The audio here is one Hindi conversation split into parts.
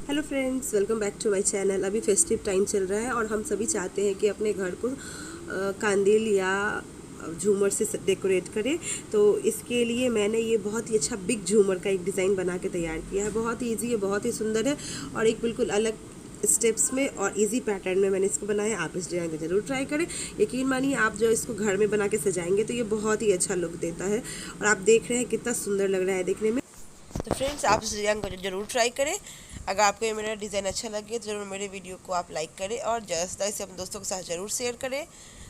Hello friends, welcome back to my channel. अभी फेस्टिव टाइम चल रहा है और हम सभी चाहते हैं कि अपने घर को कांदिल या झूमर से डेकोरेट करें। तो इसके लिए मैंने ये बहुत ही अच्छा बिग झूमर का एक डिज़ाइन बना के तैयार किया है। बहुत ही ईजी है, बहुत ही सुंदर है और एक बिल्कुल अलग स्टेप्स में और इजी पैटर्न में मैंने इसको बनाया है। आप इस डिज़ाइन को ज़रूर ट्राई करें। यकीन मानिए, आप जो इसको घर में बना के सजाएंगे तो ये बहुत ही अच्छा लुक देता है और आप देख रहे हैं कितना सुंदर लग रहा है देखने में। तो फ्रेंड्स, आप इस डिज़ाइन को ज़रूर ट्राई करें। अगर आपको ये मेरा डिज़ाइन अच्छा लगे तो ज़रूर मेरे वीडियो को आप लाइक करें और ज़्यादा इसे अपने दोस्तों के साथ ज़रूर शेयर करें।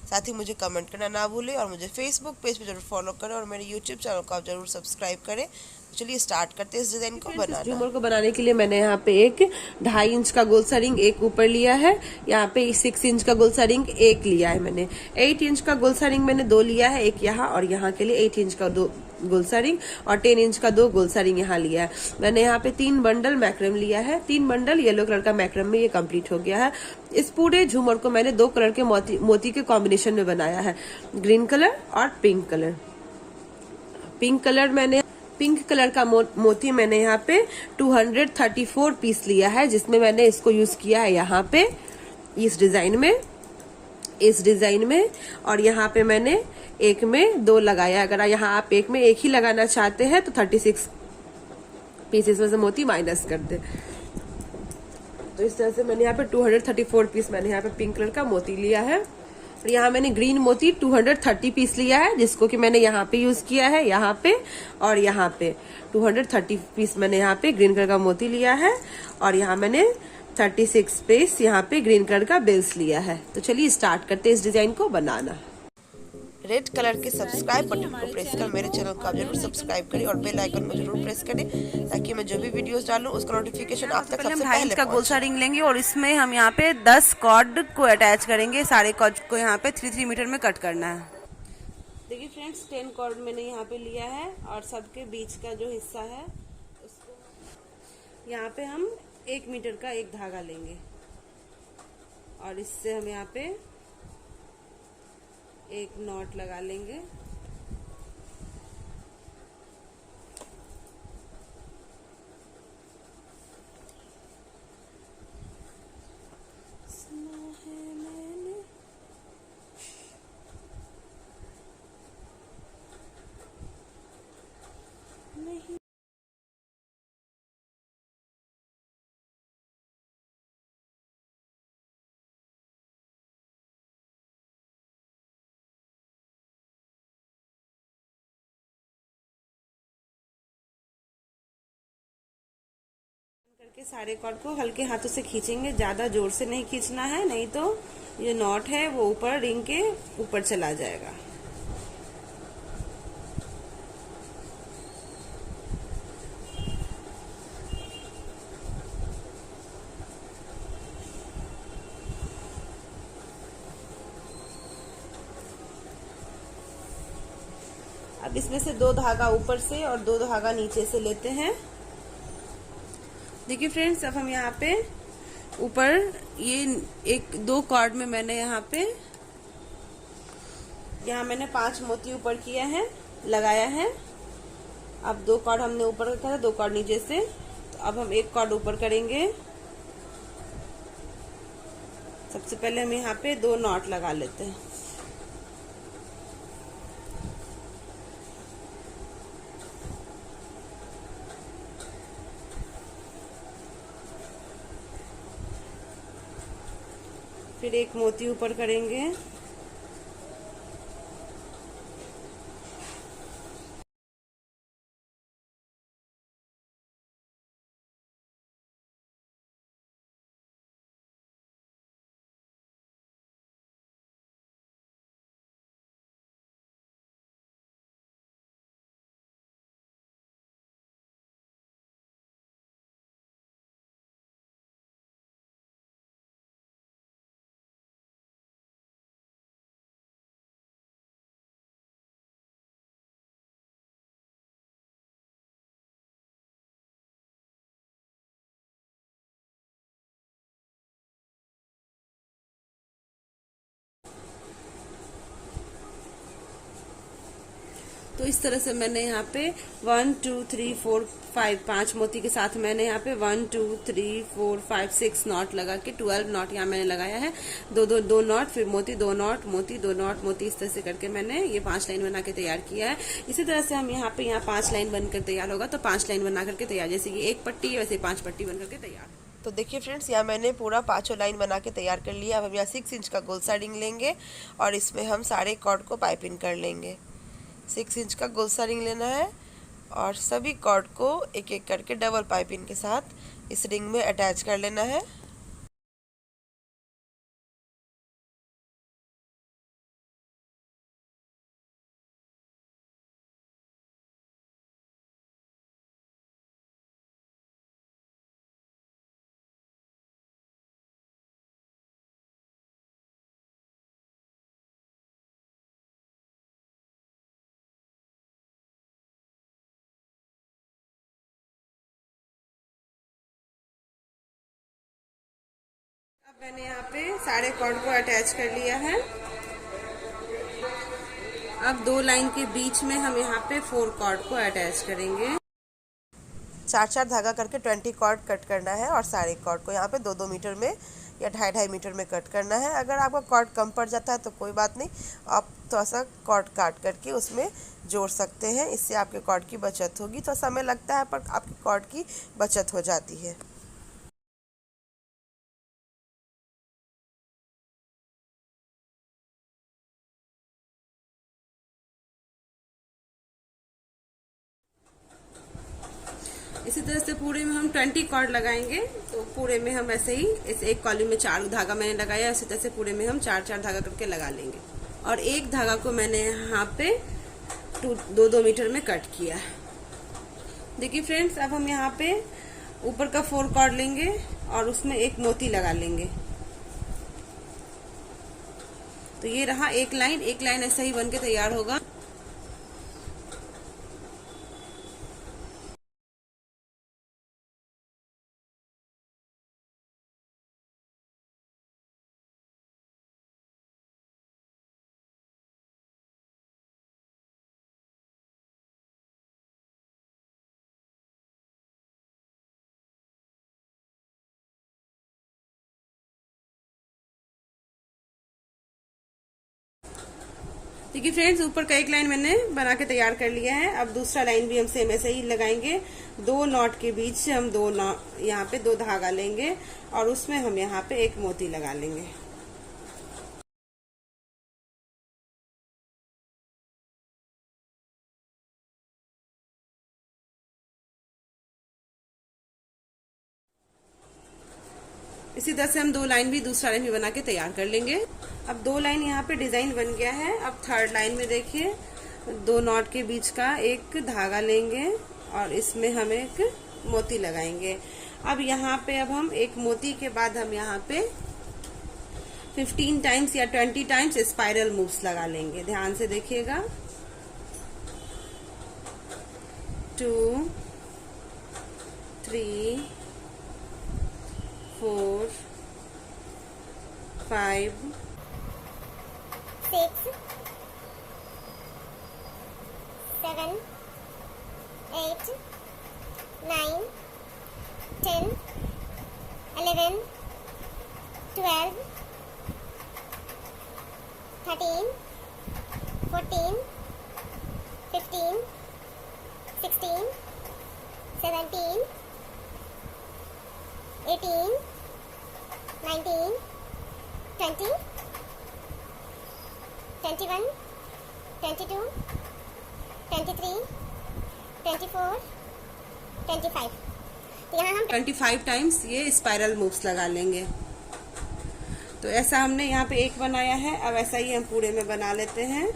साथ ही मुझे कमेंट करना ना भूलें और मुझे फेसबुक पेज पे ज़रूर फॉलो करें और मेरे यूट्यूब चैनल को आप ज़रूर सब्सक्राइब करें। तो चलिए स्टार्ट करते हैं इस डिज़ाइन को बनाना। झूमर को बनाने के लिए मैंने यहाँ पे एक 2.5 इंच का गोल सा रिंग एक ऊपर लिया है। यहाँ पे 6 इंच का गोल सा रिंग एक लिया है मैंने। 8 इंच का गोल सा रिंग मैंने 2 लिया है, एक यहाँ और यहाँ के लिए 8 इंच का 2 गोल सा रिंग और 10 इंच का 2 गोल सा रिंग यहाँ लिया है। मैंने यहाँ पे 3 बंडल मैक्रम लिया है। 3 बंडल येलो कलर का मैक्रम में ये कंप्लीट हो गया है। इस पूरे झूमर को मैंने 2 कलर के मोती के कॉम्बिनेशन में बनाया है, ग्रीन कलर और पिंक कलर। पिंक कलर का मोती मैंने यहाँ पे 234 पीस लिया है, जिसमें मैंने इसको यूज किया है यहाँ पे इस डिजाइन में और यहाँ पे मैंने एक में 2 लगाया। अगर यहाँ आप एक में एक ही लगाना चाहते हैं तो 36 पीसेस में से मोती माइनस कर दे। तो इस तरह से मैंने यहाँ पे 234 पीस मैंने यहाँ पे पिंक कलर का मोती लिया है और यहाँ मैंने ग्रीन मोती 230 पीस लिया है, जिसको कि मैंने यहाँ पे यूज किया है, यहाँ पे और यहाँ पे 230 पीस मैंने यहाँ पे ग्रीन कलर का मोती लिया है और यहाँ मैंने 36 पीस यहाँ पे ग्रीन कलर का बेल्स लिया है। तो चलिए स्टार्ट करते हैं इस डिजाइन को बनाना। रेड कलर के सब्सक्राइब बटन को प्रेस कर मेरे चैनल को आप जरूर सब्सक्राइब करें और बेल आइकन को जरूर प्रेस करें ताकि मैं जो भी वीडियोस डालूं उसका नोटिफिकेशन आप तक सबसे पहले का गोल सा रिंग लेंगे और इसमें हम यहाँ पे 10 कॉर्ड को अटैच करेंगे। सारे कॉर्ड को यहाँ पे 3-3 मीटर में कट करना है। देखिए फ्रेंड्स, 10 कॉर्ड मैंने यहाँ पे लिया है और सबके बीच का जो हिस्सा है उसको यहाँ पे हम 1 मीटर का एक धागा लेंगे और इससे हम यहाँ पे एक नॉट लगा लेंगे। नहीं करके सारे कॉर्ड को हल्के हाथों से खींचेंगे, ज्यादा जोर से नहीं खींचना है, नहीं तो ये नॉट है वो ऊपर रिंग के ऊपर चला जाएगा। अब इसमें से 2 धागा ऊपर से और 2 धागा नीचे से लेते हैं। देखिए फ्रेंड्स, अब हम यहाँ पे ऊपर ये 2 कॉर्ड में मैंने यहाँ मैंने 5 मोती ऊपर किया है, लगाया है। अब 2 कॉर्ड हमने ऊपर करा, 2 कॉर्ड नीचे से, तो अब हम 1 कॉर्ड ऊपर करेंगे। सबसे पहले हम यहाँ पे 2 नॉट लगा लेते हैं। फिर 1 मोती ऊपर करेंगे। तो इस तरह से मैंने यहाँ पे 1 2 3 4 5 5 मोती के साथ मैंने यहाँ पे 1 2 3 4 5 6 नॉट लगा के 12 नॉट यहाँ मैंने लगाया है। दो नॉट, फिर मोती, 2 नॉट मोती, 2 नॉट मोती, इस तरह से करके मैंने ये 5 लाइन बना के तैयार किया है। इसी तरह से हम यहाँ पे 5 लाइन बनकर तैयार होगा, तो 5 लाइन बना करके तैयार, जैसे कि एक पट्टी वैसे 5 पट्टी बन करके तैयार। तो देखिए फ्रेंड्स, यहाँ मैंने पूरा 5 लाइन बना के तैयार कर लिया। अब हम यहाँ 6 इंच का गोल साइडिंग लेंगे और इसमें हम सारे कॉर्ड को पाइपिंग कर लेंगे। 6 इंच का गोल साइडिंग लेना है और सभी कॉर्ड को एक एक करके डबल पाइपिंग के साथ इस रिंग में अटैच कर लेना है। अब मैंने यहाँ पे सारे कॉर्ड को अटैच कर लिया है। अब 2 लाइन के बीच में हम यहाँ पे 4 कॉर्ड को अटैच करेंगे। 4 धागा करके 20 कॉर्ड कट करना है और सारे कॉर्ड को यहाँ पे 2-2 मीटर में या 2.5 मीटर में कट करना है। अगर आपका कॉर्ड कम पड़ जाता है तो कोई बात नहीं, आप थोड़ा सा कॉर्ड काट करके उसमें जोड़ सकते हैं। इससे आपके कॉर्ड की बचत होगी। तो समय लगता है पर आपकी कॉर्ड की बचत हो जाती है। इसी तरह से पूरे में हम 20 कॉर्ड लगाएंगे। तो पूरे में हम ऐसे ही इस एक कॉलम में 4 धागा मैंने लगाया, इसी तरह से पूरे में हम 4 धागा करके लगा लेंगे। और एक धागा को मैंने यहाँ पे 2-2 मीटर में कट किया है। देखिए फ्रेंड्स, अब हम यहाँ पे ऊपर का 4 कॉर्ड लेंगे और उसमें एक मोती लगा लेंगे। तो ये रहा एक लाइन ऐसा ही बन के तैयार होगा। देखिए फ्रेंड्स, ऊपर का एक लाइन मैंने बना के तैयार कर लिया है। अब दूसरा लाइन भी हम सेम ऐसे ही लगाएंगे। 2 नॉट के बीच से हम यहाँ पे 2 धागा लेंगे और उसमें हम यहाँ पे एक मोती लगा लेंगे। इसी तरह से हम 2 लाइन भी दूसरा लाइन भी बना के तैयार कर लेंगे। अब 2 लाइन यहाँ पे डिजाइन बन गया है। अब 3rd लाइन में देखिए 2 नॉट के बीच का एक धागा लेंगे और इसमें हम एक मोती लगाएंगे। अब यहाँ पे अब हम एक मोती के बाद हम यहाँ पे 15 टाइम्स या 20 टाइम्स स्पाइरल मूव्स लगा लेंगे। ध्यान से देखिएगा। 2 3 4 5 6 7 8 9 10 11 12 13 14 15 16 17 18 19 20 21 22 23 24 25। तो यहाँ हम 25 टाइम्स ये स्पाइरल मूव्स लगा लेंगे। तो ऐसा हमने यहाँ पे एक बनाया है। अब ऐसा ही हम पूरे में बना लेते हैं।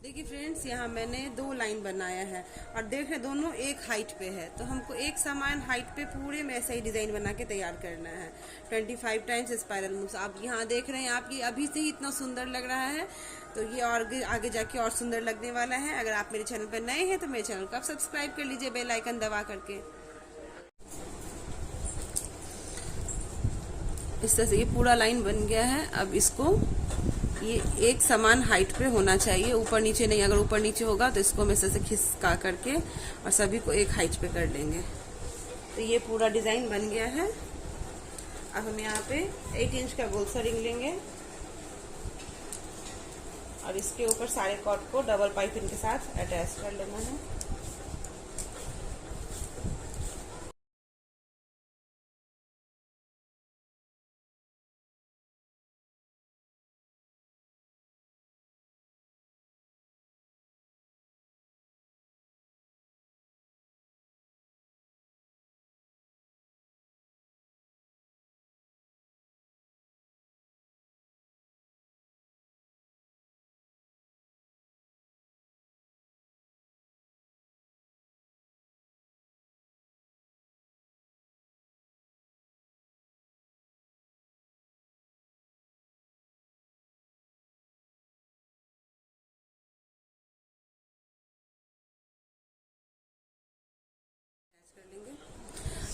देखिए फ्रेंड्स, यहाँ मैंने 2 लाइन बनाया है और देख रहे दोनों एक हाइट पे है, तो हमको एक समान हाइट पे पूरे में ऐसा ही डिज़ाइन बना के तैयार करना है। 25 टाइम्स स्पाइरल मूव्स आप यहाँ देख रहे हैं, आपकी अभी से ही इतना सुंदर लग रहा है, तो ये और आगे जाके और सुंदर लगने वाला है। अगर आप मेरे चैनल पर नए हैं तो मेरे चैनल को आप सब्सक्राइब कर लीजिए बेल आइकन दबा करके। इस तरह से ये पूरा लाइन बन गया है। अब इसको ये एक समान हाइट पे होना चाहिए, ऊपर नीचे नहीं। अगर ऊपर नीचे होगा तो इसको हम इस तरह से खिसका करके और सभी को एक हाइट पे कर लेंगे। तो ये पूरा डिजाइन बन गया है। अब हम यहाँ पे 8 इंच का गोल सा रिंग लेंगे और इसके ऊपर सारे कॉर्ड को डबल पाइपिंग के साथ अटैच कर लेना है।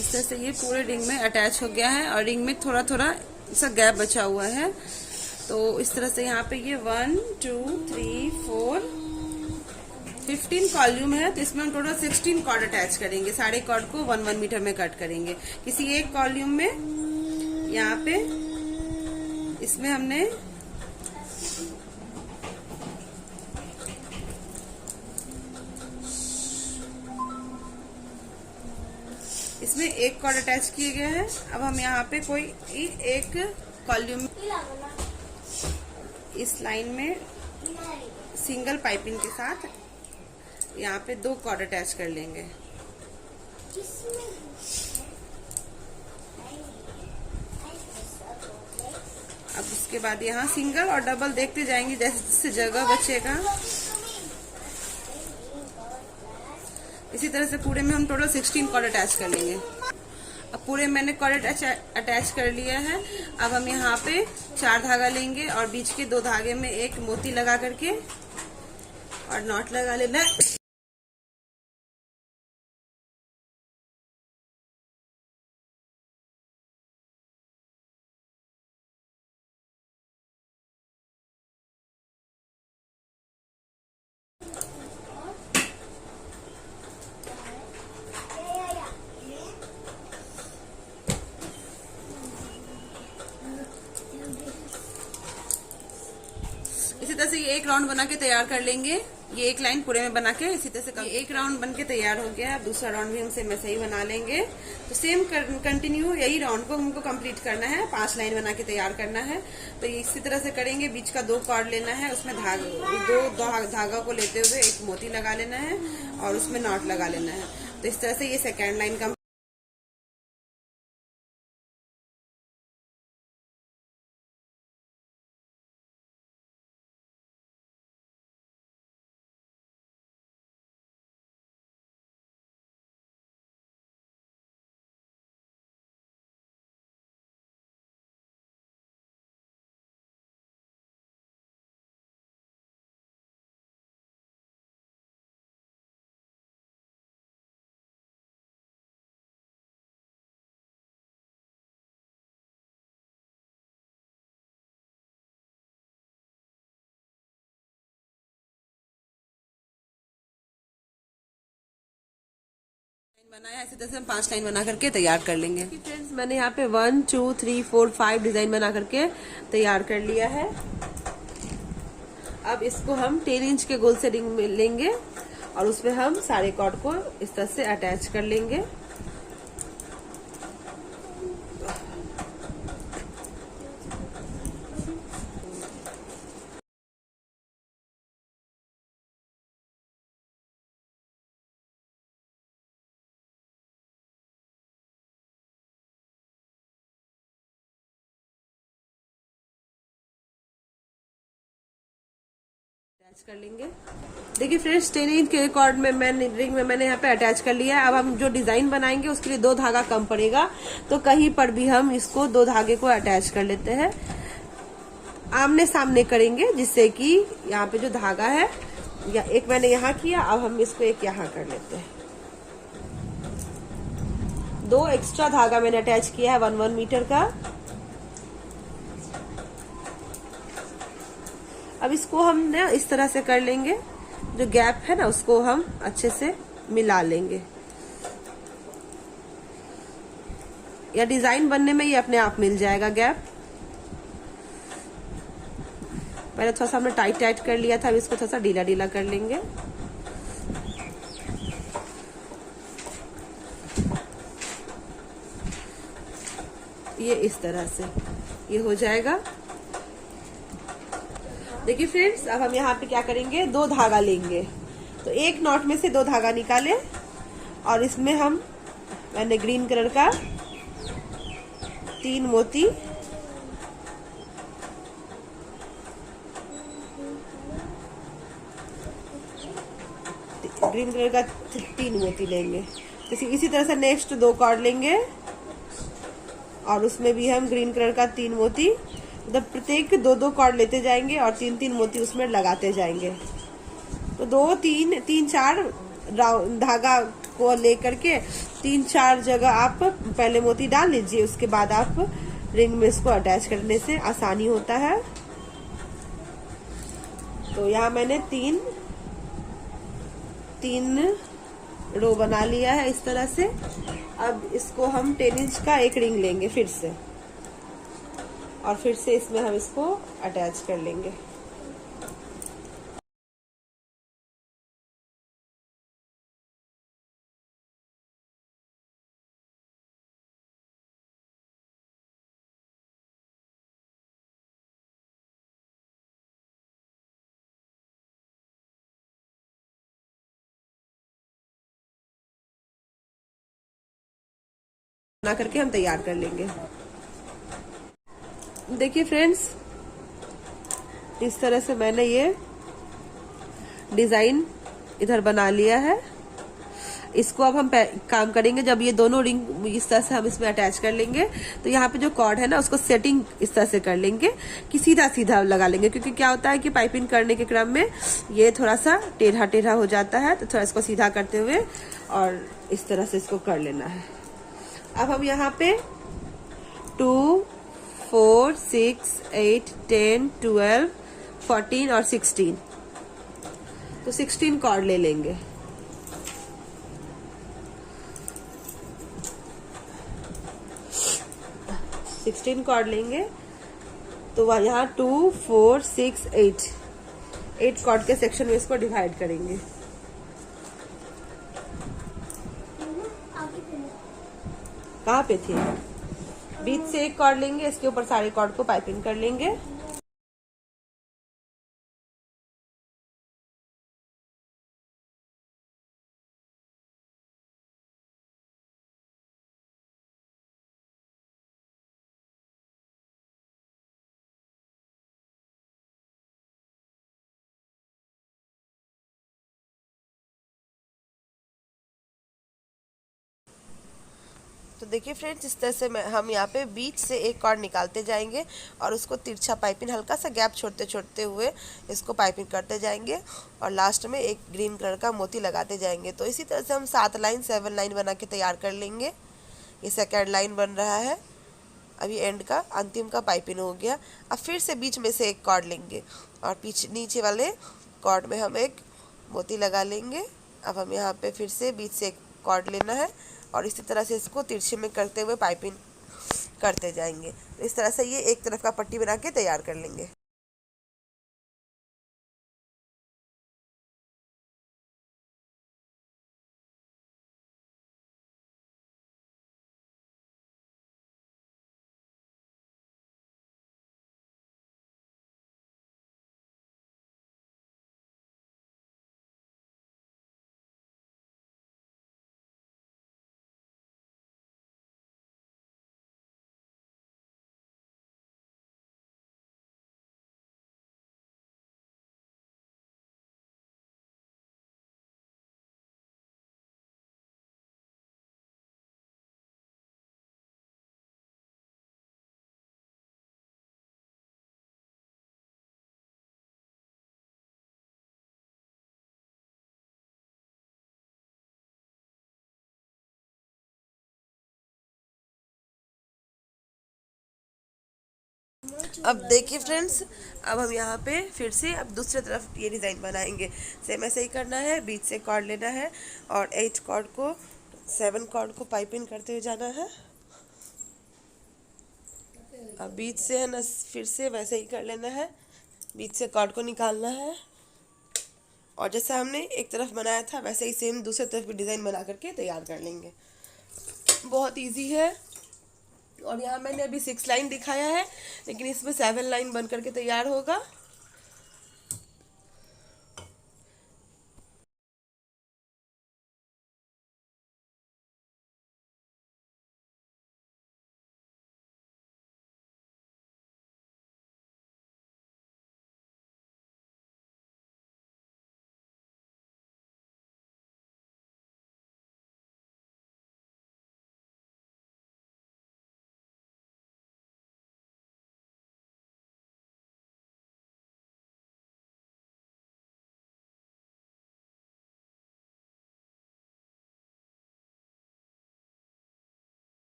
इस तरह से ये पूरे रिंग में अटैच हो गया है और रिंग में थोड़ा थोड़ा सा गैप बचा हुआ है। तो इस तरह से यहाँ पे ये 1 2 3 4 15 कॉल्यूम है, तो इसमें हम टोटल 16 कॉर्ड अटैच करेंगे। सारे कॉर्ड को 1 मीटर में कट करेंगे किसी एक कॉल्यूम में। यहाँ पे इसमें हमने एक कॉर्ड अटैच किए गए हैं। अब हम यहाँ पे कोई एक कॉल्यूम इस लाइन में सिंगल पाइपिंग के साथ यहाँ पे 2 कॉर्ड अटैच कर लेंगे। अब उसके बाद यहाँ सिंगल और डबल देखते जाएंगे जैसे जैसे जगह बचेगा। इसी तरह से पूरे में हम टोटल 16 कॉर्ड अटैच कर लेंगे। अब पूरे मैंने कॉर्ड अटैच कर लिया है। अब हम यहाँ पे 4 धागा लेंगे और बीच के 2 धागे में एक मोती लगा करके और नॉट लगा लेना। इसी तरह से ये एक राउंड बना के तैयार कर लेंगे। ये एक लाइन पूरे में बना के इसी तरह से एक राउंड बन के तैयार हो गया है। अब दूसरा राउंड भी हम सेम ऐसे ही बना लेंगे। तो सेम कंटिन्यू यही राउंड को हमको कंप्लीट करना है। 5 लाइन बना के तैयार करना है। तो इसी तरह से करेंगे। बीच का 2 कॉर्ड लेना है, उसमें धागा को लेते हुए एक मोती लगा लेना है और उसमें नॉट लगा लेना है। तो इस तरह से ये सेकेंड लाइन का बनाया। इसी तरह से हम 5 लाइन बना करके तैयार कर लेंगे। फ्रेंड्स, मैंने यहाँ पे 1 2 3 4 5 डिजाइन बना करके तैयार कर लिया है। अब इसको हम 10 इंच के गोल से रिंग में लेंगे और उसमें हम सारे कॉर्ड को इस तरह से अटैच कर लेंगे। अटैच कर लेंगे। देखिए फ्रेंड्स 10 इंच के कॉर्ड में मैंने यहाँ पे अटैच कर लिया है। अब हम जो डिजाइन बनाएंगे उसके लिए 2 धागा कम पड़ेगा, तो कहीं पर भी हम इसको 2 धागे को अटैच कर लेते हैं। आमने सामने करेंगे, जिससे कि यहाँ पे जो धागा है, या एक मैंने यहाँ किया, अब हम इसको एक यहाँ कर लेते हैं। 2 एक्स्ट्रा धागा मैंने अटैच किया है 1 मीटर का। अब इसको हम ना इस तरह से कर लेंगे, जो गैप है ना उसको हम अच्छे से मिला लेंगे, या डिजाइन बनने में ये अपने आप मिल जाएगा गैप। पहले थोड़ा सा हमने टाइट कर लिया था, अब इसको थोड़ा सा ढीला ढीला कर लेंगे। ये इस तरह से ये हो जाएगा। देखिए फ्रेंड्स, अब हम यहाँ पे क्या करेंगे, 2 धागा लेंगे, तो एक नॉट में से 2 धागा निकाले, और इसमें मैंने ग्रीन कलर का 3 मोती लेंगे। तो इसी तरह से नेक्स्ट 2 कॉर्ड लेंगे, और उसमें भी हम ग्रीन कलर का 3 मोती, मतलब प्रत्येक 2 कॉर्ड लेते जाएंगे और 3 मोती उसमें लगाते जाएंगे। तो 2 3 4 धागा को लेकर के 3-4 जगह आप पहले मोती डाल लीजिए, उसके बाद आप रिंग में इसको अटैच करने से आसानी होता है। तो यहाँ मैंने 3 रो बना लिया है इस तरह से। अब इसको हम 10 इंच का एक रिंग लेंगे फिर से, और फिर से इसमें हम इसको अटैच कर लेंगे। बना करके हम तैयार कर लेंगे। देखिए फ्रेंड्स, इस तरह से मैंने ये डिजाइन इधर बना लिया है। इसको अब हम काम करेंगे, जब ये दोनों रिंग इस तरह से हम इसमें अटैच कर लेंगे, तो यहाँ पे जो कॉर्ड है ना उसको सेटिंग इस तरह से कर लेंगे कि सीधा सीधा लगा लेंगे, क्योंकि क्या होता है कि पाइपिंग करने के क्रम में ये थोड़ा सा टेढ़ा टेढ़ा हो जाता है, तो थोड़ा इसको सीधा करते हुए और इस तरह से इसको कर लेना है। अब हम यहाँ पे 2 4 6 8 10 12 14 और 16, तो 16 कॉर्ड ले लेंगे। कॉर्ड लेंगे, तो यहाँ 2 4 6 8 कॉर्ड के सेक्शन में इसको डिवाइड करेंगे। कहाँ पे थे? बीच से एक कॉर्ड लेंगे, इसके ऊपर सारे कॉर्ड को पाइपिंग कर लेंगे। तो देखिए फ्रेंड्स, इस तरह से हम यहाँ पे बीच से एक कॉर्ड निकालते जाएंगे और उसको तिरछा पाइपिंग, हल्का सा गैप छोड़ते छोड़ते हुए इसको पाइपिंग करते जाएंगे और लास्ट में एक ग्रीन कलर का मोती लगाते जाएंगे। तो इसी तरह से हम 7 लाइन 7 लाइन बना के तैयार कर लेंगे। ये सेकेंड लाइन बन रहा है, अभी एंड का अंतिम का पाइपिंग हो गया। अब फिर से बीच में से एक कॉर्ड लेंगे और पीछे नीचे वाले कॉर्ड में हम एक मोती लगा लेंगे। अब हम यहाँ पे फिर से बीच से एक कॉर्ड लेना है और इसी तरह से इसको तिरछे में करते हुए पाइपिंग करते जाएंगे। तो इस तरह से ये एक तरफ का पट्टी बना के तैयार कर लेंगे। अब देखिए फ्रेंड्स, अब हम यहाँ पे फिर से अब दूसरी तरफ ये डिज़ाइन बनाएंगे। सेम ऐसे ही करना है, बीच से कॉर्ड लेना है और 8 कॉर्ड को 7 कॉर्ड को पाइपिंग करते हुए जाना है। अब बीच से है ना, फिर से वैसे ही कर लेना है, बीच से कॉर्ड को निकालना है और जैसे हमने एक तरफ बनाया था वैसे ही सेम दूसरी तरफ भी डिज़ाइन बना करके तैयार कर लेंगे। बहुत इजी है। और यहाँ मैंने अभी 6 लाइन दिखाया है, लेकिन इसमें 7 लाइन बन करके तैयार होगा।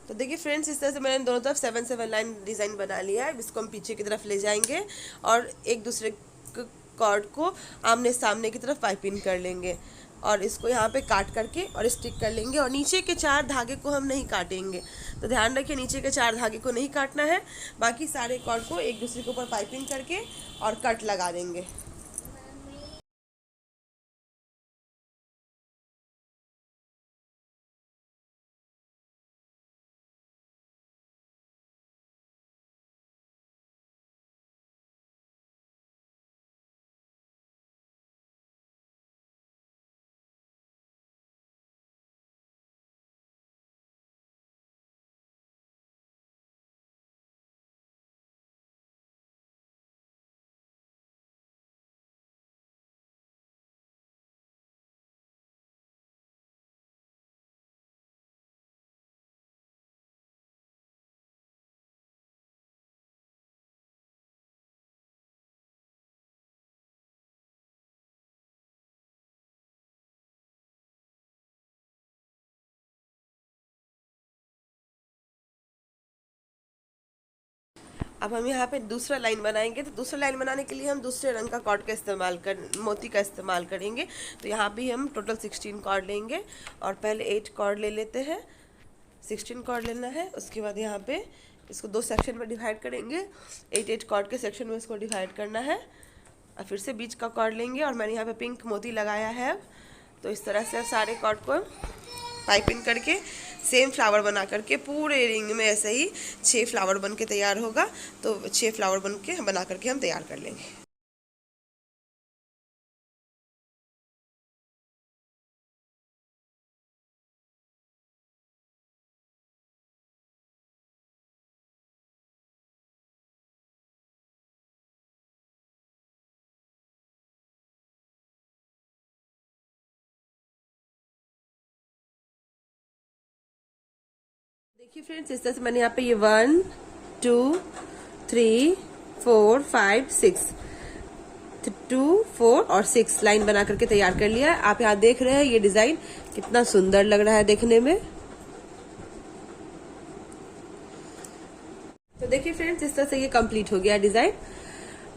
तो देखिए फ्रेंड्स, इस तरह से मैंने दोनों तरफ 7 लाइन डिज़ाइन बना लिया है। इसको हम पीछे की तरफ ले जाएंगे और एक दूसरे कॉर्ड को आमने सामने की तरफ पाइपिंग कर लेंगे और इसको यहाँ पे काट करके और स्टिक कर लेंगे। और नीचे के 4 धागे को हम नहीं काटेंगे, तो ध्यान रखिए नीचे के 4 धागे को नहीं काटना है। बाकी सारे कॉर्ड को एक दूसरे के ऊपर पाइपिंग करके और कट लगा देंगे। अब हम यहाँ पे दूसरा लाइन बनाएंगे। तो दूसरा लाइन बनाने के लिए हम दूसरे रंग का कॉर्ड का इस्तेमाल मोती का इस्तेमाल करेंगे। तो यहाँ भी हम टोटल 16 कॉर्ड लेंगे और पहले 8 कॉर्ड ले लेते हैं। 16 कॉर्ड लेना है, उसके बाद यहाँ पे इसको 2 सेक्शन में डिवाइड करेंगे। 8 कॉर्ड के सेक्शन में इसको डिवाइड करना है और फिर से बीच का कॉर्ड लेंगे और मैंने यहाँ पे पिंक मोती लगाया है। तो इस तरह से सारे कॉर्ड को पाइपिंग करके सेम फ्लावर बना करके पूरे रिंग में ऐसे ही 6 फ्लावर बन के तैयार होगा। तो 6 फ्लावर बना करके हम तैयार कर लेंगे। देखिए फ्रेंड्स, इस तरह से मैंने यहाँ पे ये 1 2 3 4 5 6 2 4 और 6 लाइन बना करके तैयार कर लिया है। आप यहाँ देख रहे हैं ये डिजाइन कितना सुंदर लग रहा है देखने में। तो देखिए फ्रेंड्स, इस तरह से ये कंप्लीट हो गया डिजाइन।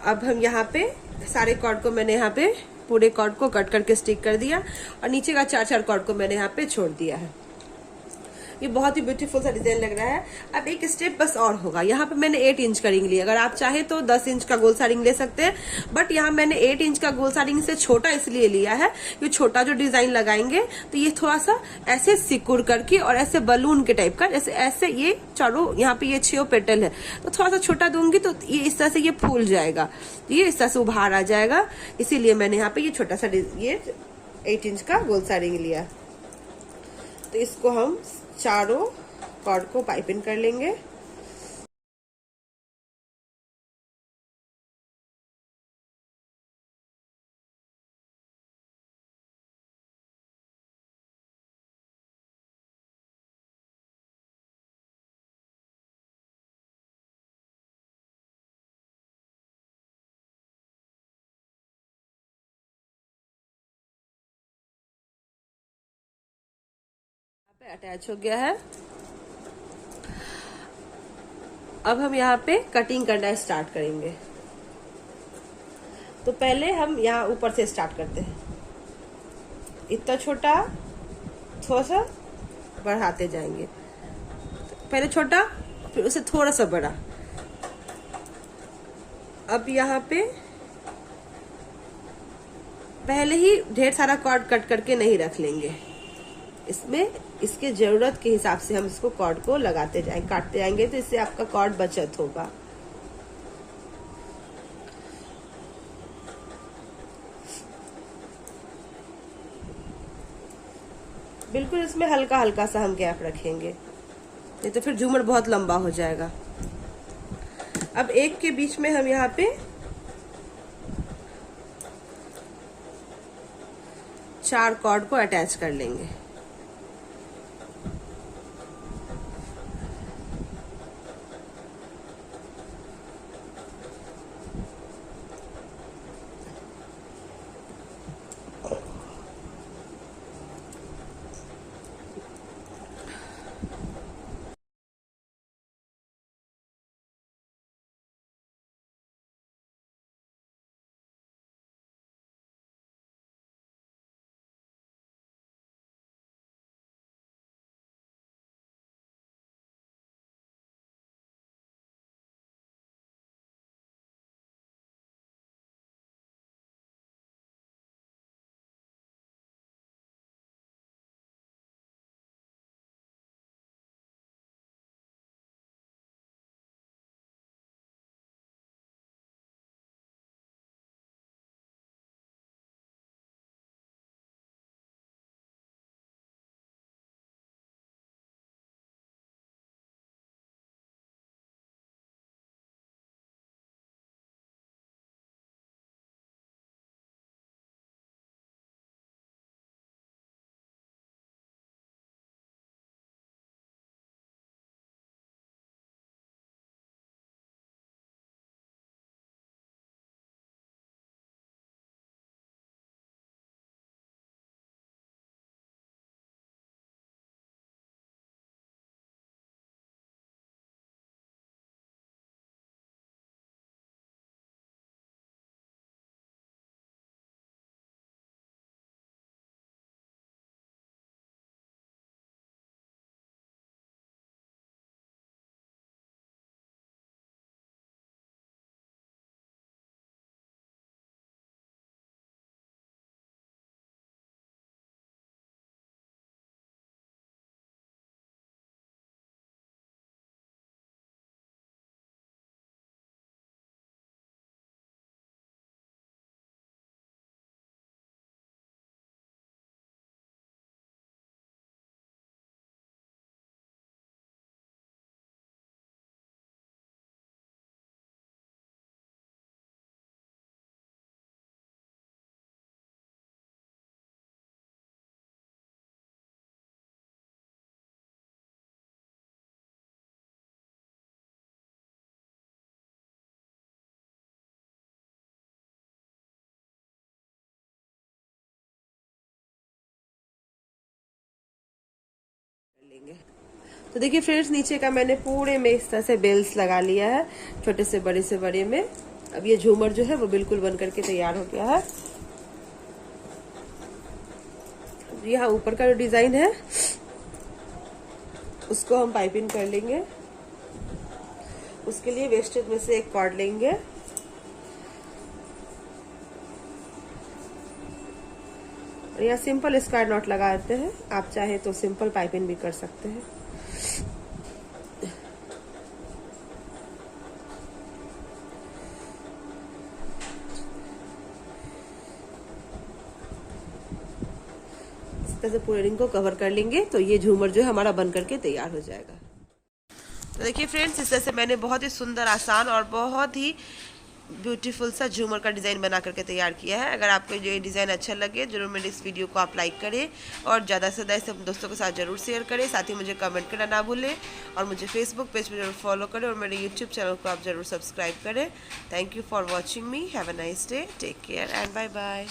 अब हम यहाँ पे सारे कॉर्ड को मैंने यहाँ पे पूरे कॉर्ड को कट करके स्टिक कर दिया और नीचे का 4 कॉर्ड को मैंने यहाँ पे छोड़ दिया है। ये बहुत ही ब्यूटीफुल सा डिजाइन लग रहा है। अब एक स्टेप बस और होगा। यहाँ पे मैंने 8 इंच का रिंग लिया, अगर आप चाहे तो 10 इंच का गोल सा रिंग ले सकते हैं, बट यहाँ मैंने 8 इंच का गोल सा रिंग से छोटा इसलिए लिया है, ये छोटा जो डिजाइन लगाएंगे तो ये थोड़ा सा ऐसे सिकुड़ करके और ऐसे बलून के टाइप का, जैसे ऐसे ये चारों यहाँ पे ये 6 पेटल है, तो थोड़ा सा छोटा दूंगी तो ये इस तरह से ये फूल जाएगा, ये इस तरह से उभार आ जाएगा। इसीलिए मैंने यहाँ पे ये छोटा सा ये 8 इंच का गोल सा रिंग लिया। तो इसको हम चारों कॉर्ड को पाइपिंग कर लेंगे। अटैच हो गया है। अब हम यहाँ पे कटिंग करना स्टार्ट करेंगे। तो पहले हम यहाँ ऊपर से स्टार्ट करते हैं, इतना छोटा थोड़ा सा बढ़ाते जाएंगे, पहले छोटा फिर उसे थोड़ा सा बड़ा। अब यहाँ पे पहले ही ढेर सारा कॉर्ड कट करके नहीं रख लेंगे, इसमें इसके जरूरत के हिसाब से हम इसको कॉर्ड को लगाते जाएंगे, काटते जाएंगे, तो इससे आपका कॉर्ड बचत होगा। बिल्कुल इसमें हल्का हल्का सा हम गैप रखेंगे, नहीं तो फिर झूमर बहुत लंबा हो जाएगा। अब एक के बीच में हम यहाँ पे 4 कॉर्ड को अटैच कर लेंगे। लेंगे। तो देखिए फ्रेंड्स, नीचे का मैंने पूरे में इस तरह से बेल्स लगा लिया है, छोटे से बड़े में। अब ये झूमर जो है वो बिल्कुल बन करके तैयार हो गया है। यहाँ ऊपर का जो डिजाइन है उसको हम पाइपिंग कर लेंगे। उसके लिए वेस्टेज में से एक कॉर्ड लेंगे, या सिंपल स्क्वायर नॉट लगाते हैं, आप चाहे तो सिंपल पाइपिंग भी कर सकते हैं। इस तरह से पूरे रिंग को कवर कर लेंगे तो ये झूमर जो है हमारा बन करके तैयार हो जाएगा। तो देखिए फ्रेंड्स, इस तरह से मैंने बहुत ही सुंदर, आसान और बहुत ही ब्यूटीफुल सा झूमर का डिज़ाइन बना करके तैयार किया है। अगर आपको ये डिज़ाइन अच्छा लगे जरूर मेरे इस वीडियो को आप लाइक करें और ज़्यादा से ज़्यादा इसे दोस्तों के साथ जरूर शेयर करें। साथ ही मुझे कमेंट करना ना भूलें और मुझे फेसबुक पेज पर जरूर फॉलो करें और मेरे यूट्यूब चैनल को आप जरूर सब्सक्राइब करें। Thank you for watching me. Have a nice day, take care and bye bye.